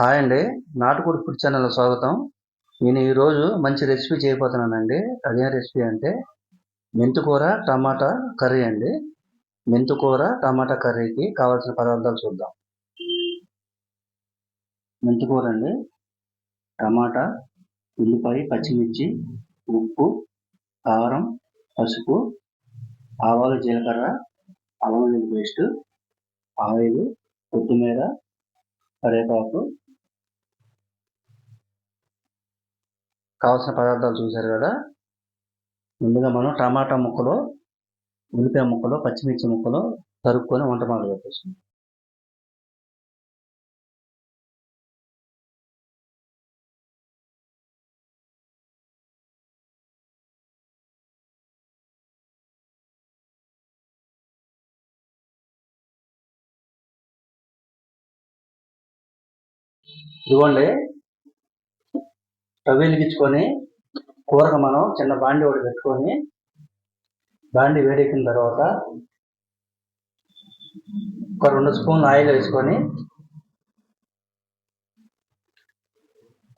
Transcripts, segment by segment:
Hi అండి. నాటుకోడి food channel స్వాగతం. నేను ఈరోజు మంచి రెసిపీ చేయబోతున్నానండి. అదేం రెసిపీ అంటే మెంతికూర టమాటా కర్రీ అండి. మెంతికూర టమాటా కర్రీకి కావాల్సిన పదార్థాలు చూద్దాం. మెంతికూర అండి, టమాటా, ఉల్లిపాయ, పచ్చిమిర్చి, ఉప్పు, కారం, పసుపు, ఆవాలు, జీలకర్ర, అల్లం వెల్లుల్లి పేస్ట్, ఆయిల్, కొత్తిమీర, కరివేపాకు. కావాల్సిన పదార్థాలు చూశారు కదా. ముందుగా మనం టమాటా ముక్కలు, ఉల్లిపాయ ముక్కలు, పచ్చిమిర్చి ముక్కలు తరుక్కొని వంట మొదలు పెట్టేసాం. ఇదిగోండి, స్టవ్ వెలిగించుకొని కూరకు మనం చిన్న బాండి ఒకటి పెట్టుకొని, బాండి వేడెక్కిన తర్వాత ఒక 2 స్పూన్లు ఆయిల్ వేసుకొని,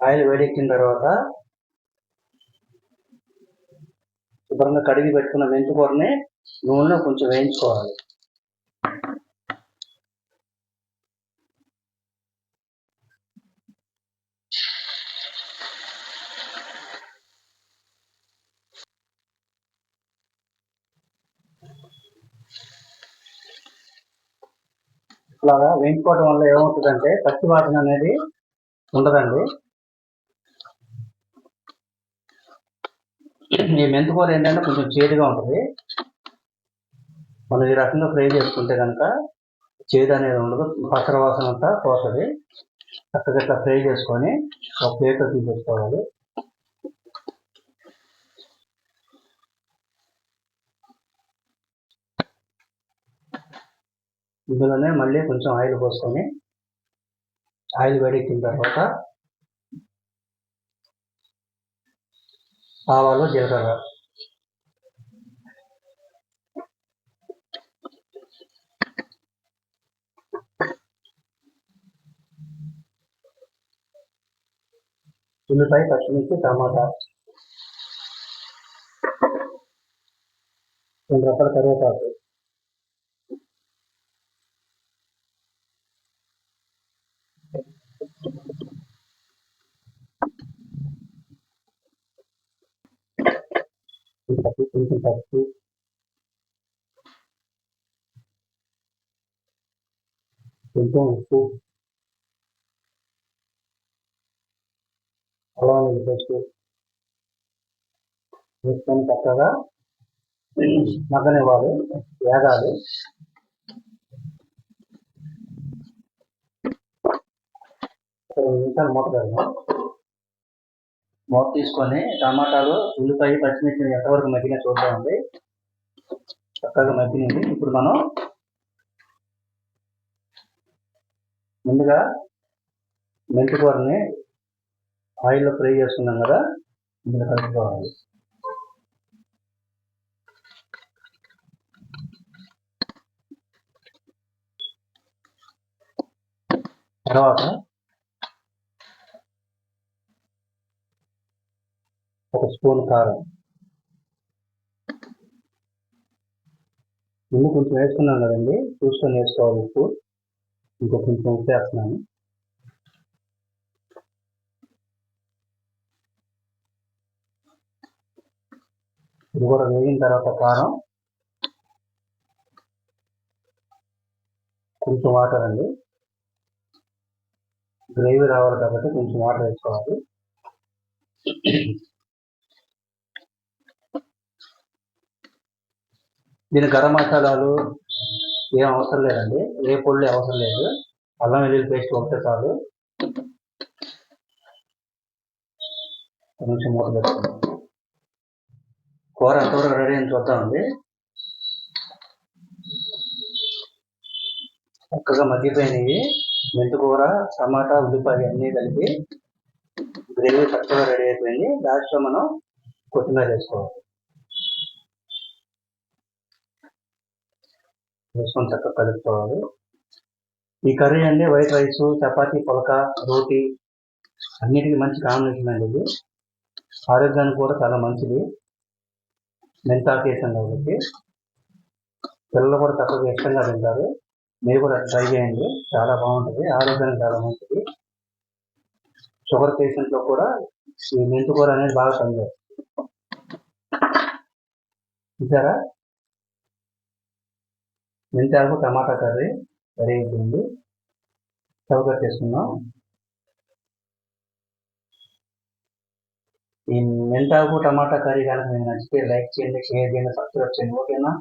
ఆయిల్ వేడెక్కిన తర్వాత శుభ్రంగా కడిగి పెట్టుకున్న మెంతికూరని నూనెలో కొంచెం వేయించుకోవాలి. ఇలాగా వేయించుకోవడం వల్ల ఏమవుతుందంటే పచ్చి వాసన అనేది ఉండదండి. ఈ మెంతికూర ఏంటంటే కొంచెం చేదుగా ఉంటుంది. మనం ఈ రకంగా ఫ్రై చేసుకుంటే కనుక చేదు అనేది ఉండదు, పచ్చడి వాసన అంతా పోతుంది. చక్కగా ఇట్లా ఫ్రై చేసుకొని ఒక ప్లేట్లో తీసేసుకోవాలి. ఇందులోనే మళ్ళీ కొంచెం ఆయిల్ పోసుకొని, ఆయిల్ వేడెక్కిన తర్వాత ఆవాలు, జీలకర్ర, ఉల్లిపాయ, పచ్చిమిర్చి, టమాటా, 2 రకాల కరివేపాకు, కొంచెం పసుపు, కొంచెం ఉప్పు, అల్లం వెల్లుల్లి పేస్ట్ వేసుకొని చక్కగా మగ్గనివ్వాలి, వేగాలి. ఒక 2 నిమిషాలు మూత పెడదాం. మూత తీసుకొని టమాటాలు, ఉల్లిపాయ, పచ్చిమిర్చి ఎంతవరకు మగ్గినా చూద్దామండి. చక్కగా మగ్గినవి. ఇప్పుడు మనం ముందుగా మెంతికూరని ఆయిల్లో ఫ్రై చేసుకున్నాం కదా, ఇందులో కలుపుకోవాలి. తర్వాత ఒక స్పూన్ కారం, ముందు కొంచెం వేసుకున్నాం కదండి, చూసుకొని వేసుకోవాలి. ఉప్పు ఇంకో కొంచెం ఉప్పు వేస్తున్నాను. ఇది కూడా వేగిన తర్వాత కారం, కొంచెం వాటర్ అండి, గ్రేవీ రావాలి కాబట్టి కొంచెం వాటర్ వేసుకోవాలి. దీని గరం మసాలాలు ఏం అవసరం లేదండి, ఏ పొడి అవసరం లేదు. అల్లం వెల్లుల్లి పేస్ట్ ఒకటే చాలు. కొంచెం మూత పెట్టుకుందాం. కూర ఎంతవరకు రెడీ అని చూద్దామండి. చక్కగా మగ్గిపోయినవి మెంతికూర, టమాటా, ఉల్లిపాయ అన్నీ కలిపి గ్రేవీ చక్కగా రెడీ అయిపోయింది. లాస్ట్లో మనం కొత్తిమీర వేసుకోవాలి. వేసుకొని చక్కగా కలుపుకోవాలి. ఈ కర్రీ అండి వైట్ రైస్, చపాతీ, పులక, రోటీ అన్నిటికీ మంచి కాంబినేషన్ అండి ఇది. ఆరోగ్యానికి కూడా చాలా మంచిది. మెంతాకు వేసాం కాబట్టి పిల్లలు కూడా చక్కగా ఇష్టంగా తింటారు. మీరు కూడా ట్రై చేయండి, చాలా బాగుంటుంది, ఆరోగ్యానికి చాలా మంచిది. షుగర్ పేషెంట్లో కూడా ఈ మెంతికూర అనేది బాగా పనిచేస్తుంది. చూసారా, మెంతాకు టమాటా కర్రీ రెడీ అయిపోయింది. స్టవ్ కట్టేసుకుందాం. ఈ మెంతాకు టమాటా కర్రీ కనుక మీకు నచ్చితే లైక్ చేయండి, షేర్ చేయండి, సబ్స్క్రైబ్ చేయండి. ఓకేనా?